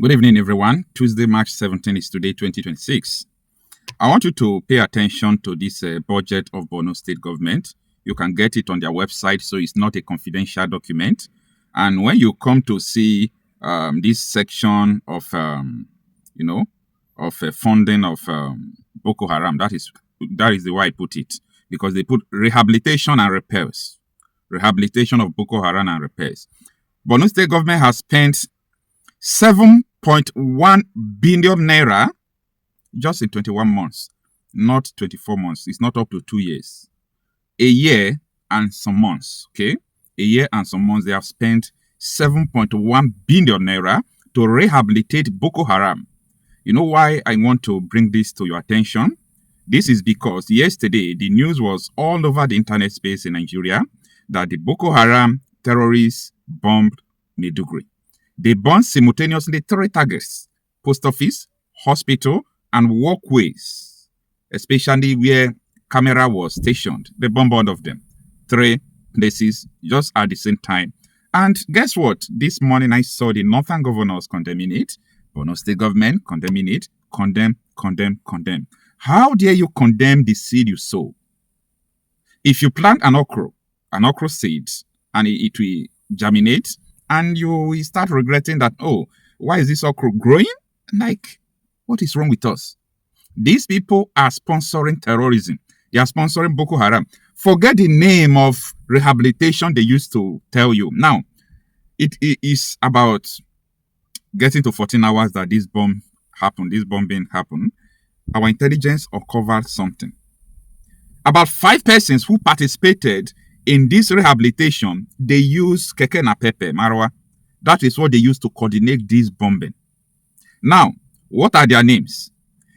Good evening, everyone. Tuesday, March 17 is today, 2026. I want you to pay attention to this budget of Borno State government. You can get it on their website, so it's not a confidential document. And when you come to see this section of, funding of Boko Haram, that is the way I put it, because they put rehabilitation and repairs, rehabilitation of Boko Haram and repairs. Borno State government has spent 7.1 billion naira just in 21 months, not 24 months. It's not up to 2 years. A year and some months, okay? A year and some months, they have spent 7.1 billion naira to rehabilitate Boko Haram. You know why I want to bring this to your attention? This is because yesterday, the news was all over the internet space in Nigeria that the Boko Haram terrorists bombed Maiduguri. They bombed simultaneously 3 targets: post office, hospital, and walkways, especially where camera was stationed. They bombed all of them. 3 places just at the same time. And guess what? This morning I saw the northern governors condemning it. Borno State government condemning it. Condemn. How dare you condemn the seed you sow? If you plant an okra seed, and it will germinate, and you will start regretting that, oh, why is this okra growing? Like, what is wrong with us? These people are sponsoring terrorism. They are sponsoring Boko Haram. Forget the name of rehabilitation they used to tell you. Now, it is about getting to 14 hours that this bombing happened. Our intelligence uncovered something. About 5 persons who participated in this rehabilitation, they use keke napepe, marwa. That is what they use to coordinate this bombing. Now, what are their names?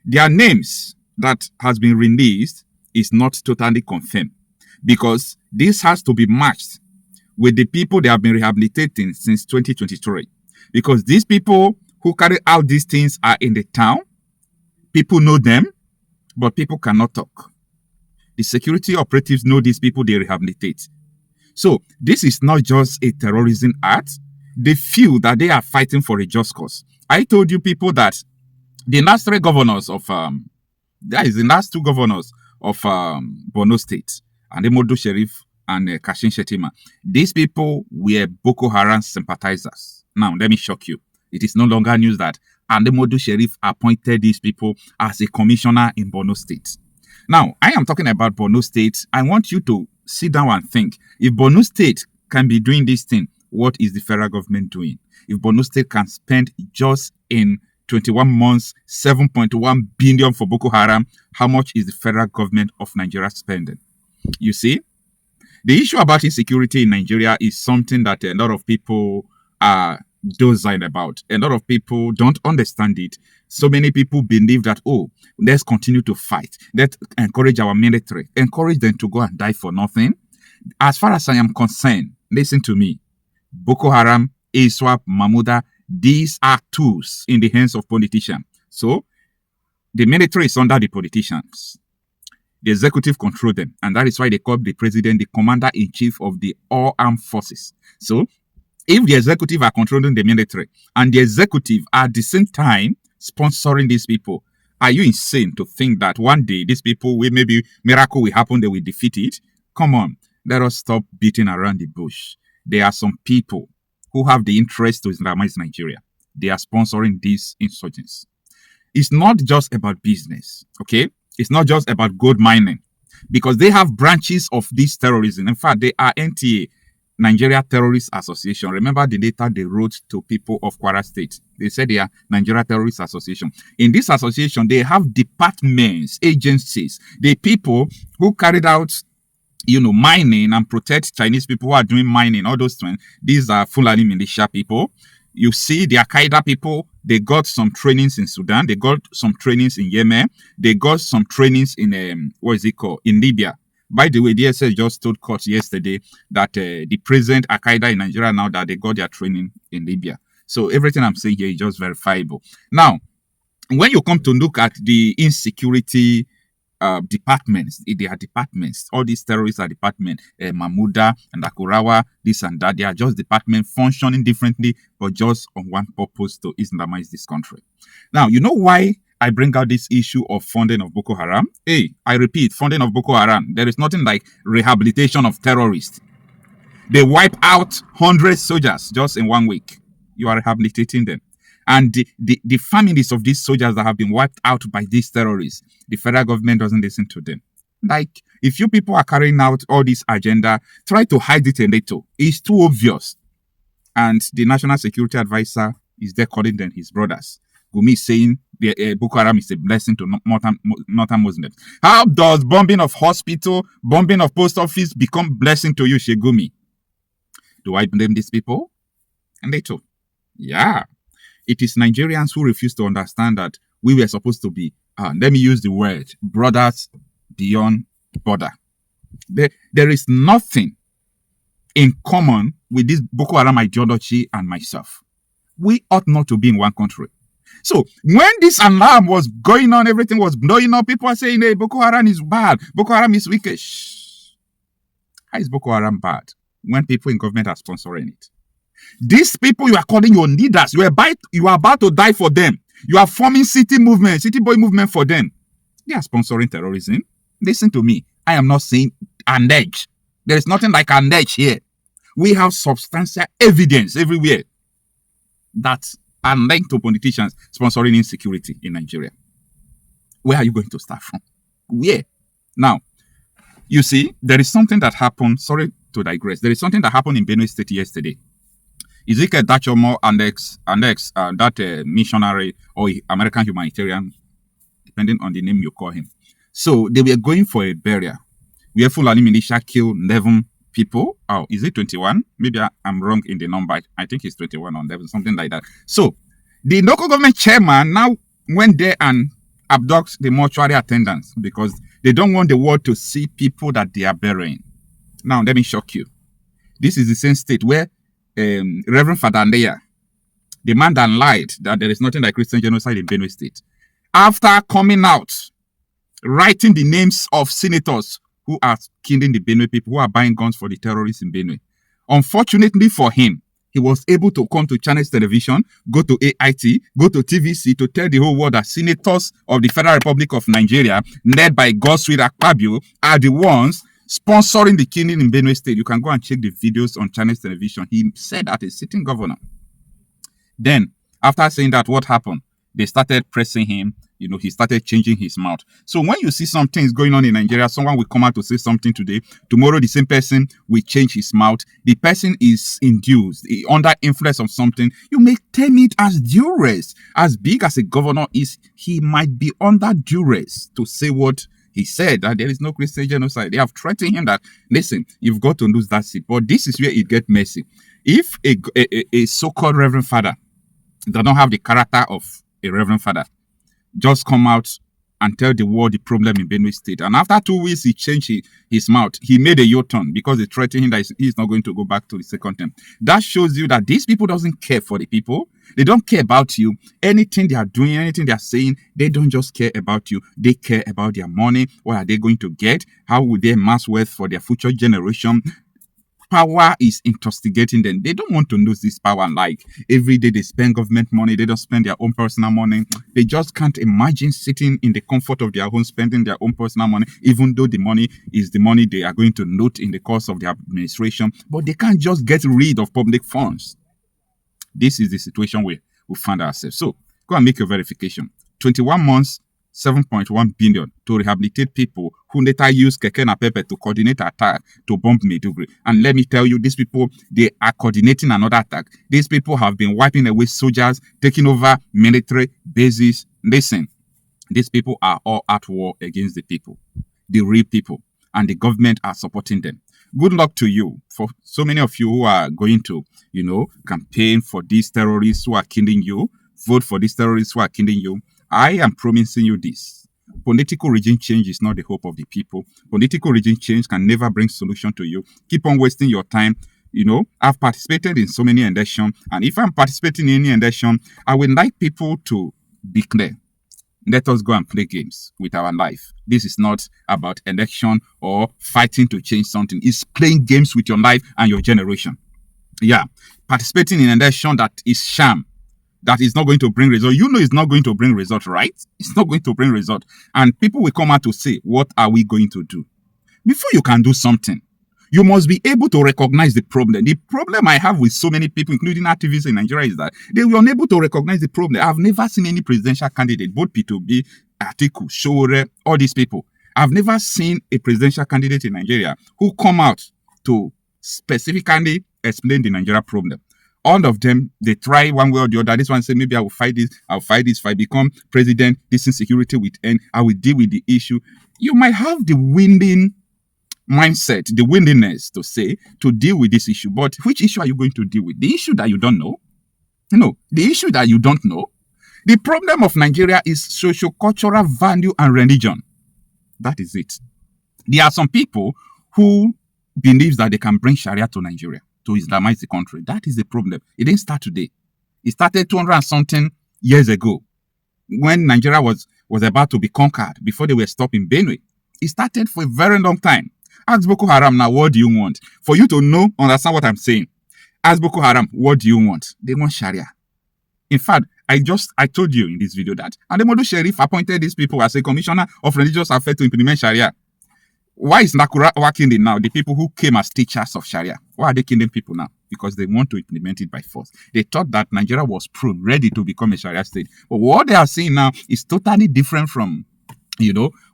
Their names that has been released is not totally confirmed, because this has to be matched with the people they have been rehabilitating since 2023. Because these people who carry out these things are in the town. People know them, but people cannot talk. The security operatives know these people they rehabilitate. So this is not just a terrorism act. They feel that they are fighting for a just cause. I told you people that the last 2 governors of Borno State, Ademodo Sheriff and Kashin Shetima, these people were Boko Haram sympathizers. Now, let me shock you. It is no longer news that Ademodo Sheriff appointed these people as a commissioner in Borno State. Now, I am talking about Borno State. I want you to sit down and think. If Borno State can be doing this thing, what is the federal government doing? If Borno State can spend just in 21 months, 7.1 billion for Boko Haram, how much is the federal government of Nigeria spending? You see, the issue about insecurity in Nigeria is something that a lot of people are docile about. A lot of people don't understand it. So many people believe that, oh, let's continue to fight. Let's encourage our military. Encourage them to go and die for nothing. As far as I am concerned, listen to me. Boko Haram, ISWAP, Mahmuda, these are tools in the hands of politicians. So, the military is under the politicians. The executive control them. And that is why they call the president the commander-in-chief of the all armed forces. So, if the executive are controlling the military and the executive are at the same time sponsoring these people, are you insane to think that one day these people will, maybe miracle will happen, they will defeat it? Come on, let us stop beating around the bush. There are some people who have the interest to Islamize Nigeria. They are sponsoring these insurgents. It's not just about business, okay? It's not just about gold mining, because they have branches of this terrorism. In fact, they are NTA, Nigeria Terrorist Association. Remember the letter they wrote to people of Kwara State. They said they are Nigeria Terrorist Association. In this association, they have departments, agencies, the people who carried out, mining and protect Chinese people who are doing mining, all those things. These are Fulani militia people. You see, the Al-Qaeda people, they got some trainings in Sudan. They got some trainings in Yemen. They got some trainings in, in Libya. By the way, DSS just told court yesterday that the present Al-Qaeda in Nigeria now that they got their training in Libya. So everything I'm saying here is just verifiable. Now, when you come to look at the insecurity departments. They are departments. All these terrorists are departments. Mahmuda and Akurawa, this and that. They are just departments functioning differently, but just on one purpose, to Islamize this country. Now, you know why I bring out this issue of funding of Boko Haram? Hey, I repeat, funding of Boko Haram. There is nothing like rehabilitation of terrorists. They wipe out 100 soldiers just in 1 week. You are rehabilitating them. And the families of these soldiers that have been wiped out by these terrorists, the federal government doesn't listen to them. Like, if you people are carrying out all this agenda, try to hide it a little. It's too obvious. And the National Security Advisor is there calling them his brothers. Gumi is saying the Boko Haram is a blessing to northern Muslims. How does bombing of hospital, bombing of post office become blessing to you, Shegumi? Do I blame these people? And they too. Yeah. It is Nigerians who refuse to understand that we were supposed to be, let me use the word, brothers beyond border. There is nothing in common with this Boko Haram ideology and myself. We ought not to be in one country. So when this alarm was going on, everything was blowing up, people are saying, hey, Boko Haram is bad. Boko Haram is wicked. Shh. How is Boko Haram bad when people in government are sponsoring it? These people you are calling your leaders, you are about to die for them. You are forming city boy movement for them. They are sponsoring terrorism. Listen to me. I am not saying an edge. There is nothing like an edge here. We have substantial evidence everywhere that are linked to politicians sponsoring insecurity in Nigeria. Where are you going to start from? Where? Now, you see, there is something that happened. Sorry to digress. There is something that happened in Benue State yesterday. Ezekiel Dachomo and that missionary or American humanitarian, depending on the name you call him. So they were going for a burial where Fulani militia killed 11 people. Oh, is it 21? Maybe I'm wrong in the number. I think it's 21 or 11, something like that. So the local government chairman now went there and abducted the mortuary attendants because they don't want the world to see people that they are burying. Now, let me shock you. This is the same state where Reverend Fada, the man that lied that there is nothing like Christian genocide in Benue State, after coming out, writing the names of senators who are killing the Benue people, who are buying guns for the terrorists in Benue. Unfortunately for him, he was able to come to Channels Television, go to AIT, go to TVC to tell the whole world that senators of the Federal Republic of Nigeria, led by Godswill Akpabio, are the ones sponsoring the killing in Benue State. You can go and check the videos on Channels Television. He said that a sitting governor. Then, after saying that, what happened? They started pressing him. You know, he started changing his mouth. So when you see some things going on in Nigeria, someone will come out to say something today. Tomorrow, the same person will change his mouth. The person is induced, under influence of something. You may term it as duress. As big as a governor is, he might be under duress to say what he said, that there is no Christian genocide. They have threatened him that, listen, you've got to lose that seat. But this is where it gets messy. If a so-called Reverend Father does not have the character of a Reverend Father, just come out and tell the world the problem in Benue State. And after 2 weeks, he changed his mouth. He made a U-turn because they threatened him that he's not going to go back to the second term. That shows you that these people doesn't care for the people. They don't care about you. Anything they are doing, anything they are saying, they don't just care about you. They care about their money. What are they going to get? How will they amass wealth for their future generation? Power is intoxicating them. They don't want to lose this power. Like every day they spend government money, they don't spend their own personal money. They just can't imagine sitting in the comfort of their home, spending their own personal money, even though the money is the money they are going to loot in the course of their administration. But they can't just get rid of public funds. This is the situation we find ourselves. So go and make your verification. 21 months, 7.1 billion to rehabilitate people who later use Keke Napepe to coordinate attack to bomb Maiduguri. And let me tell you, these people, they are coordinating another attack. These people have been wiping away soldiers, taking over military bases. Listen, these people are all at war against the people, the real people, and the government are supporting them. Good luck to you. For so many of you who are going to, campaign for these terrorists who are killing you, vote for these terrorists who are killing you. I am promising you this. Political regime change is not the hope of the people. Political regime change can never bring solution to you. Keep on wasting your time. I've participated in so many elections. And if I'm participating in any election, I would like people to be clear. let us go and play games with our life. This is not about election or fighting to change something. It's playing games with your life and your generation. Yeah, participating in an election that is sham, that is not going to bring result. You know it's not going to bring result, right? It's not going to bring result. And people will come out to say, what are we going to do? Before you can do something, you must be able to recognize the problem. The problem I have with so many people, including activists in Nigeria, is that they were unable to recognize the problem. I've never seen any presidential candidate, both P2B, Atiku, Shore, all these people. I've never seen a presidential candidate in Nigeria who come out to specifically explain the Nigeria problem. All of them, they try one way or the other. This one say, maybe I will fight this. I'll fight this. If I become president, this insecurity will end. I will deal with the issue. You might have the winning mindset, the willingness to say, to deal with this issue. But which issue are you going to deal with? The issue that you don't know? No, the issue that you don't know. The problem of Nigeria is socio-cultural value and religion. That is it. There are some people who believe that they can bring Sharia to Nigeria, to Islamize the country. That is the problem. It didn't start today. It started 200 and something years ago when Nigeria was about to be conquered, before they were stopped in Benue. It started for a very long time. Ask Boko Haram now, what do you want? For you to know, understand what I'm saying. Ask Boko Haram, what do you want? They want Sharia. In fact, I told you in this video that Ademodu Sheriff appointed these people as a commissioner of religious affairs to implement Sharia. Why is Nakura working in now? The people who came as teachers of Sharia. Why are they killing people now? Because they want to implement it by force. They thought that Nigeria was prone, ready to become a Sharia state. But what they are seeing now is totally different from,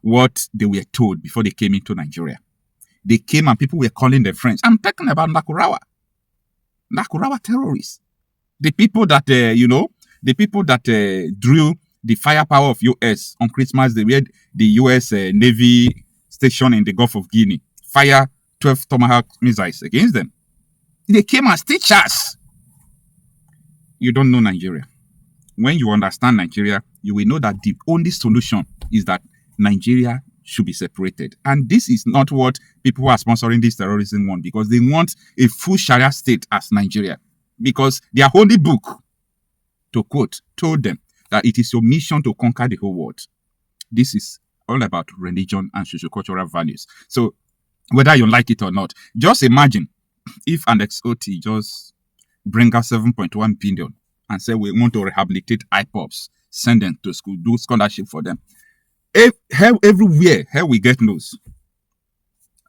what they were told before they came into Nigeria. They came and people were calling their friends. I'm talking about Nakurawa terrorists. The people that, drew the firepower of US on Christmas. They were the US Navy station in the Gulf of Guinea. Fire 12 Tomahawk missiles against them. They came as teachers. You don't know Nigeria. When you understand Nigeria, you will know that the only solution is that Nigeria should be separated. And this is not what people who are sponsoring this terrorism want, because they want a full Sharia state as Nigeria. Because their holy book, to quote, told them that it is your mission to conquer the whole world. This is all about religion and sociocultural values. So whether you like it or not, just imagine if an XOT just bring us 7.1 billion and say we want to rehabilitate IPOPs, send them to school, do scholarship for them. Everywhere, here we get news.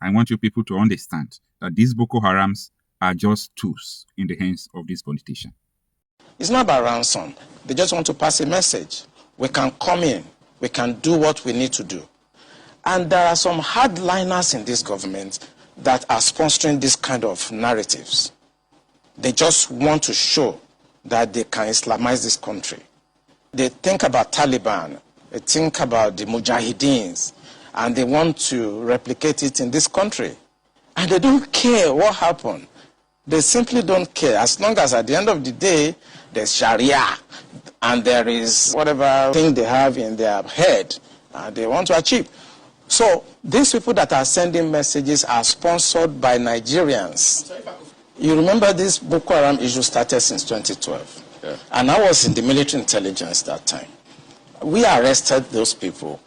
I want you people to understand that these Boko Harams are just tools in the hands of these politicians. It's not about ransom. They just want to pass a message. We can come in. We can do what we need to do. And there are some hardliners in this government that are sponsoring this kind of narratives. They just want to show that they can Islamize this country. They think about Taliban. They think about the Mujahideens, and they want to replicate it in this country. And they don't care what happened. They simply don't care. As long as at the end of the day, there's Sharia, and there is whatever thing they have in their head, they want to achieve. So these people that are sending messages are sponsored by Nigerians. You remember this Boko Haram issue started since 2012. Yeah. And I was in the military intelligence that time. We arrested those people.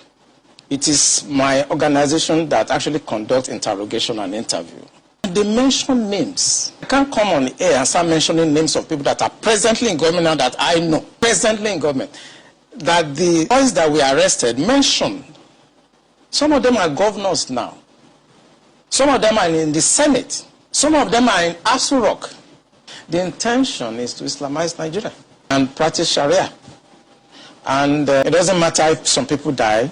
It is my organization that actually conducts interrogation and interview. They mention names. I can't come on air and start mentioning names of people that are presently in government now that I know. Presently in government. That the boys that we arrested mentioned. Some of them are governors now. Some of them are in the Senate. Some of them are in Asu Rock. The intention is to Islamize Nigeria and practice Sharia. And it doesn't matter if some people die.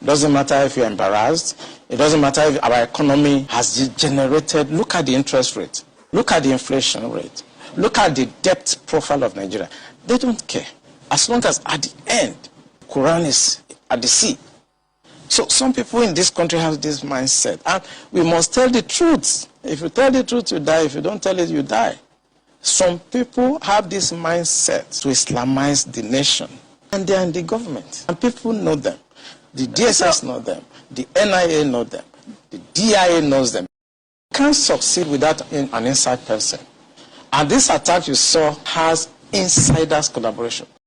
It doesn't matter if you're embarrassed. It doesn't matter if our economy has degenerated. Look at the interest rate. Look at the inflation rate. Look at the debt profile of Nigeria. They don't care. As long as at the end, Quran is at the sea. So some people in this country have this mindset. And we must tell the truth. If you tell the truth, you die. If you don't tell it, you die. Some people have this mindset to Islamize the nation. And they are in the government. And people know them. The DSS know them. The NIA know them. The DIA knows them. You can't succeed without an inside person. And this attack you saw has insiders collaboration.